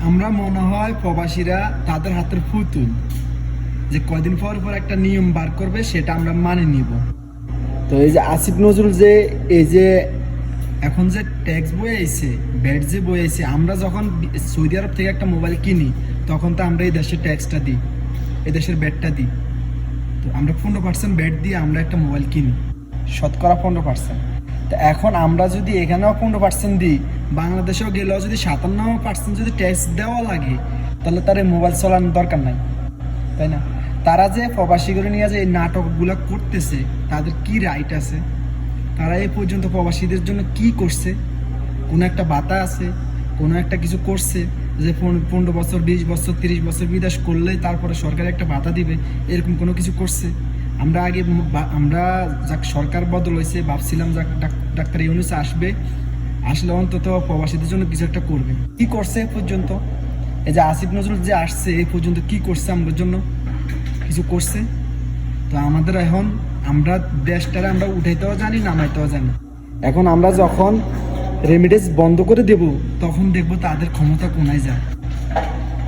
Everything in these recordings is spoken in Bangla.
আমরা মনে হয় প্রবাসীরা তাদের হাতের পুতুল, যে কয়দিন পর পর একটা নিয়ম বার করবে সেটা আমরা মানে নিব। তো এই যে আসিফ নজরুল যে এই যে এখন যে ট্যাক্স বই আইছে, ব্যাট যে বই আইছে, আমরা যখন সৌদি আরব থেকে একটা মোবাইল কিনি তখন তো আমরা এই দেশের ট্যাক্সটা দিই, এই দেশের ব্যাটটা দিই। তো আমরা 15% ব্যাট দিয়ে আমরা একটা মোবাইল কিনি, শতকরা 15%। তো এখন আমরা যদি এখানেও 15% দিই, বাংলাদেশেও গেলেও যদি 57% যদি ট্যাক্স দেওয়া লাগে, তাহলে তার এই মোবাইল চালানোর দরকার নাই, তাই না? তারা যে প্রবাসী করে নিয়ে যে এই নাটকগুলো করতেছে, তাদের কি রাইট আছে? তারা এই পর্যন্ত প্রবাসীদের জন্য কি করছে? কোনো একটা ভাতা আছে, কোনো একটা কিছু করছে যে 15 বছর 20 বছর 30 বছর বিদেশ করলেই তারপরে সরকার একটা ভাতা দিবে, এরকম কোনো কিছু করছে? আমরা আগে আমরা যাক সরকার বদল হয়েছে, ভাবছিলাম যাক ডাক্তার ইউনূস আসবে, আসলে অন্তত প্রবাসীদের জন্য কিছু একটা করবে। কি করছে এ পর্যন্ত? এই যে আসিফ নজরুল যে আসছে, এই পর্যন্ত কি করছে আমাদের জন্য? কিছু করছে? তো আমাদের এখন আমরা দেশটারে আমরা উঠাইতেও জানি, নামাইতেও জানি। এখন আমরা যখন রেমিডেন্স বন্ধ করে দেব, তখন দেখব তাদের ক্ষমতা কোনায় যায়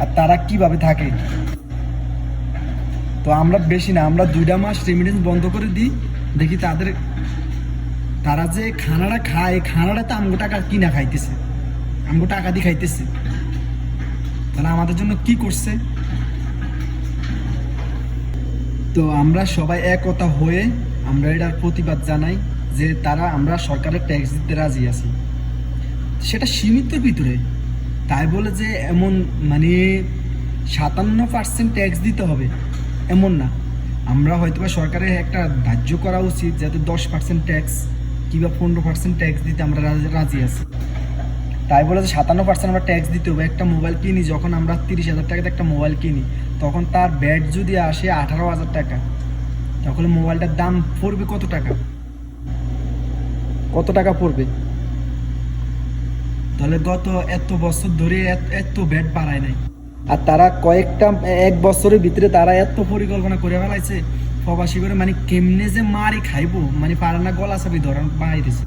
আর তারা কিভাবে থাকে। তো আমরা বেশি না, আমরা 2টা মাস রেমিডেন্স বন্ধ করে দিই, দেখি তারা যে খানাটা খায়, খানাটা তো আমগো টাকা কিনা খাইতেছে, আমগো টাকা দিয়ে খাইতেছে। তাহলে আমাদের জন্য কি করছে? তো আমরা সবাই একতা হয়ে আমরা এটার প্রতিবাদ জানাই যে আমরা সরকারের ট্যাক্স দিতে রাজি আছি, সেটা সীমিত ভিতরে। তাই বলে যে এমন মানে 57% ট্যাক্স দিতে হবে এমন না। আমরা হয়তো বা সরকারের একটা ধার্য করা উচিত যাতে 10% ট্যাক্স কিংবা 15% ট্যাক্স দিতে আমরা রাজি আছি। তাই বলে যে 57% আমরা ট্যাক্স দিতে হবে। একটা মোবাইল কিনি, যখন আমরা 30,000 টাকাতে একটা মোবাইল কিনি, তখন তার ব্যাট যদি আসে 18,000 টাকা, তাহলে মোবাইলটার দাম পড়বে কত টাকা? কত টাকা পড়বে? তাহলে গত এত বছর ধরে এত ব্যাট বাড়ায় নাই, আর তারা এক বছরের ভিতরে তারা এত পরিকল্পনা করে ফেলাইছে প্রবাসী করে, মানে কেমনে যে মারি খাইবো, মানে পারে না, গলা চাবি ধরা বাইরেছে,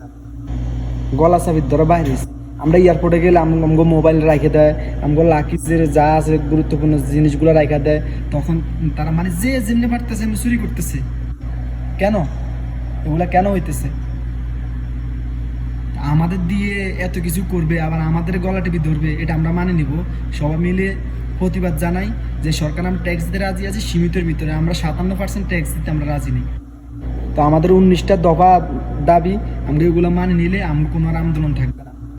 গলা চাবি ধরা বাইরেছে। আমরা এয়ারপোর্টে গেলে আমগো মোবাইল রাখে দেয়, আমগো লাকিজের যা আছে গুরুত্বপূর্ণ জিনিসগুলো রাখা দেয়, তখন তারা মানে যে যেমনি পারতেছে এমনি চুরি করতেছে। কেন এগুলা কেন হইতেছে? আমাদের দিয়ে এত কিছু করবে, আবার আমাদের গলা টিপি ধরবে, এটা আমরা মানে নিব? সবাই মিলে প্রতিবাদ জানাই যে সরকার আমরা ট্যাক্স দিতে রাজি আছি সীমিতের ভিতরে, আমরা 57% ট্যাক্স দিতে আমরা রাজি নেই। তো আমাদের 19টা দফা দাবি, আমরা এগুলো মানে নিলে আমরা কোনো আর আন্দোলন থাকবে না।